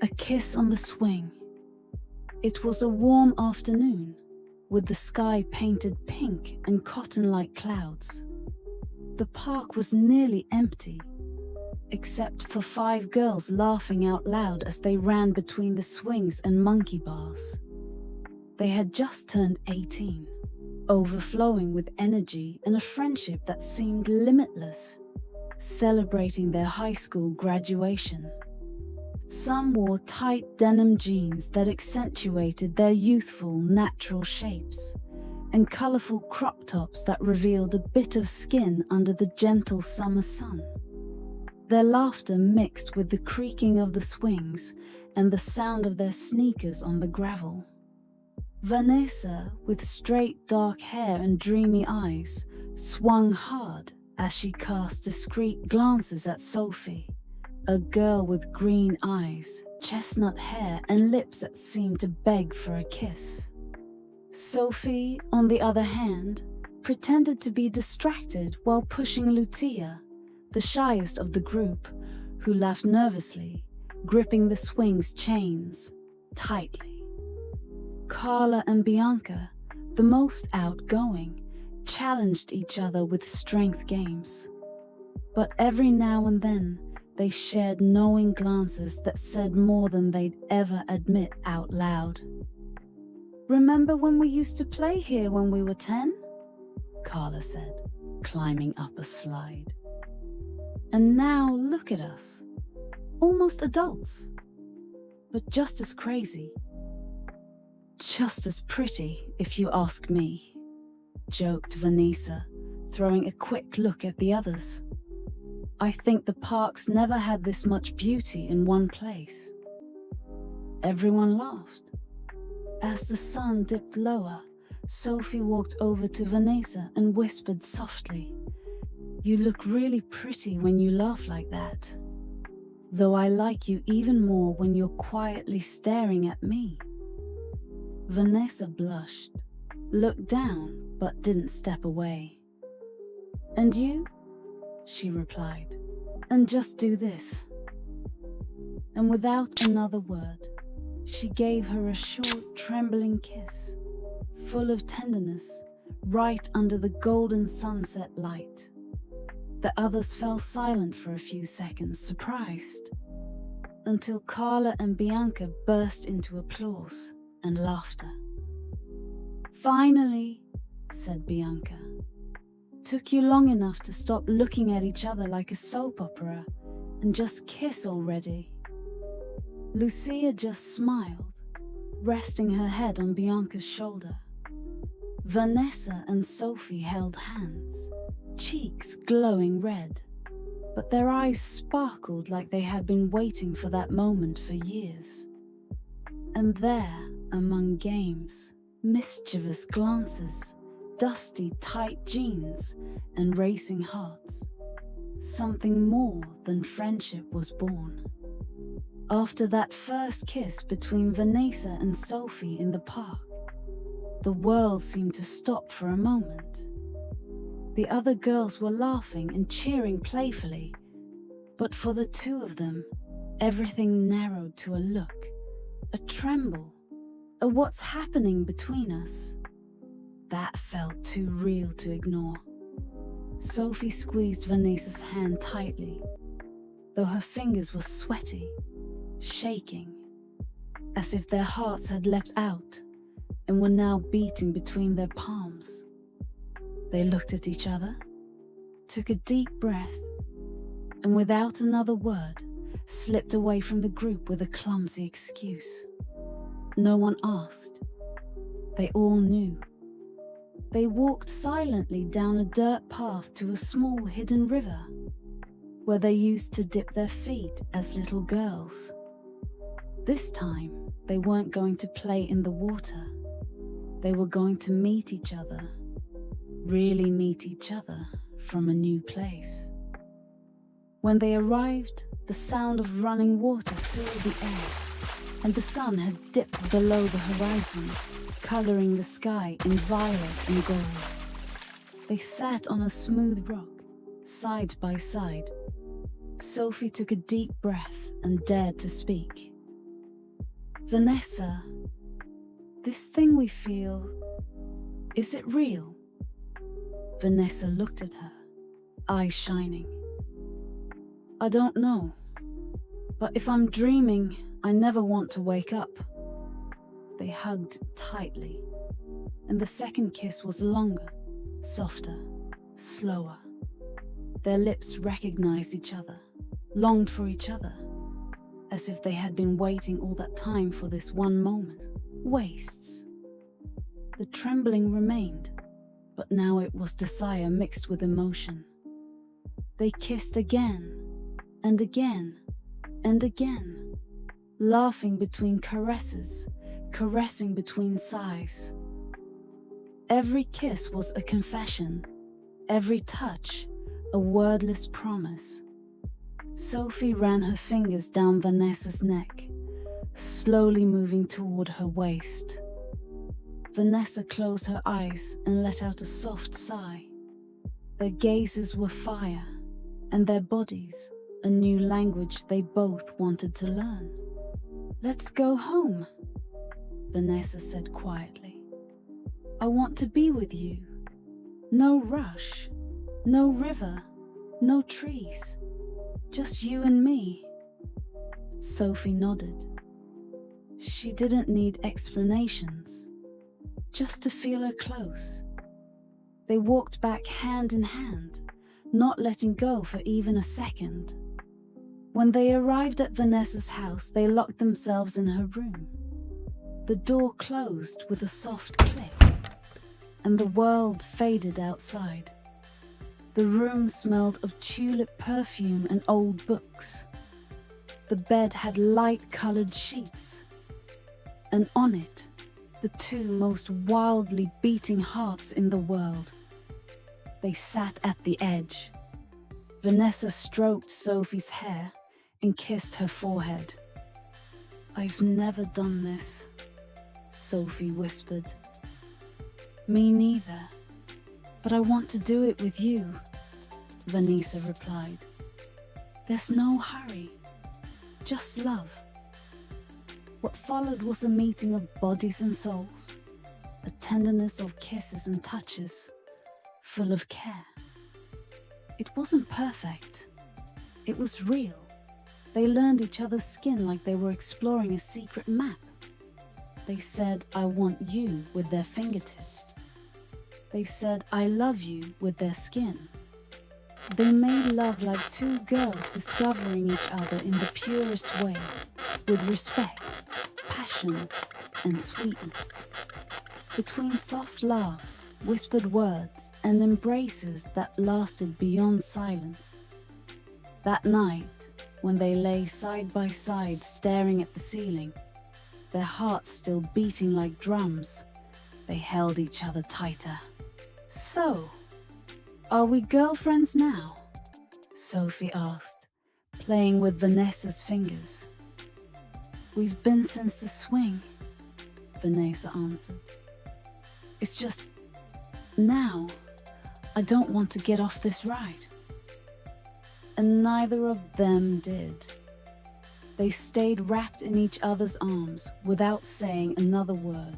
A kiss on the swing. It was a warm afternoon, with the sky painted pink and cotton-like clouds. The park was nearly empty, except for 5 girls laughing out loud as they ran between the swings and monkey bars. They had just turned 18, overflowing with energy and a friendship that seemed limitless, celebrating their high school graduation. Some wore tight denim jeans that accentuated their youthful, natural shapes, and colorful crop tops that revealed a bit of skin under the gentle summer sun. Their laughter mixed with the creaking of the swings and the sound of their sneakers on the gravel. Vanessa, with straight dark hair and dreamy eyes, swung hard as she cast discreet glances at Sophie, a girl with green eyes, chestnut hair, and lips that seemed to beg for a kiss. Sophie, on the other hand, pretended to be distracted while pushing Lucia, the shyest of the group, who laughed nervously, gripping the swing's chains tightly. Carla and Bianca, the most outgoing, challenged each other with strength games. But every now and then, they shared knowing glances that said more than they'd ever admit out loud. "Remember when we used to play here when we were 10? Carla said, climbing up a slide. "And now look at us, almost adults, but just as crazy. Just as pretty, if you ask me," joked Vanessa, throwing a quick look at the others. "I think the park's never had this much beauty in one place." Everyone laughed. As the sun dipped lower, Sophie walked over to Vanessa and whispered softly, "You look really pretty when you laugh like that. Though I like you even more when you're quietly staring at me." Vanessa blushed, looked down, but didn't step away. "And you?" she replied, "and just do this." And without another word, she gave her a short, trembling kiss, full of tenderness, right under the golden sunset light. The others fell silent for a few seconds, surprised, until Carla and Bianca burst into applause and laughter. "Finally," said Bianca. "Took you long enough to stop looking at each other like a soap opera and just kiss already." Lucia just smiled, resting her head on Bianca's shoulder. Vanessa and Sophie held hands, cheeks glowing red, but their eyes sparkled like they had been waiting for that moment for years. And there, among games, mischievous glances, dusty tight jeans, and racing hearts, something more than friendship was born. After that first kiss between Vanessa and Sophie in the park, the world seemed to stop for a moment. The other girls were laughing and cheering playfully, but for the two of them, everything narrowed to a look, a tremble, a "what's happening between us?" That felt too real to ignore. Sophie squeezed Vanessa's hand tightly, though her fingers were sweaty, shaking, as if their hearts had leapt out and were now beating between their palms. They looked at each other, took a deep breath, and without another word, slipped away from the group with a clumsy excuse. No one asked. They all knew. They walked silently down a dirt path to a small hidden river, where they used to dip their feet as little girls. This time, they weren't going to play in the water. They were going to meet each other, really meet each other from a new place. When they arrived, the sound of running water filled the air, and the sun had dipped below the horizon, coloring the sky in violet and gold. They sat on a smooth rock, side by side. Sophie took a deep breath and dared to speak. Vanessa, this thing we feel, is it real? Vanessa looked at her, eyes shining. I don't know, but if I'm dreaming, I never want to wake up. They hugged tightly, and the second kiss was longer, softer, slower. Their lips recognized each other, longed for each other, as if they had been waiting all that time for this one moment. Wastes. The trembling remained, but now it was desire mixed with emotion. They kissed again, and again, and again, laughing between caresses, caressing between sighs. Every kiss was a confession, every touch a wordless promise. Sophie ran her fingers down Vanessa's neck, slowly moving toward her waist. Vanessa closed her eyes and let out a soft sigh. Their gazes were fire, and their bodies a new language they both wanted to learn. Let's go home, Vanessa said quietly. I want to be with you. No rush, no river, no trees, just you and me. Sophie nodded. She didn't need explanations, just to feel her close. They walked back hand in hand, not letting go for even a second. When they arrived at Vanessa's house, they locked themselves in her room. The door closed with a soft click, and the world faded outside. The room smelled of tulip perfume and old books. The bed had light-colored sheets, and on it, the two most wildly beating hearts in the world. They sat at the edge. Vanessa stroked Sophie's hair and kissed her forehead. I've never done this, Sophie whispered. Me neither, but I want to do it with you, Vanessa replied. There's no hurry, just love. What followed was a meeting of bodies and souls, a tenderness of kisses and touches, full of care. It wasn't perfect. It was real. They learned each other's skin like they were exploring a secret map. They said, I want you with their fingertips. They said, I love you with their skin. They made love like two girls discovering each other in the purest way, with respect, passion, and sweetness. Between soft laughs, whispered words, and embraces that lasted beyond silence. That night, when they lay side by side staring at the ceiling, their hearts still beating like drums, they held each other tighter. So, are we girlfriends now? Sophie asked, playing with Vanessa's fingers. We've been since the swing, Vanessa answered. It's just, now, I don't want to get off this ride. And neither of them did. They stayed wrapped in each other's arms without saying another word.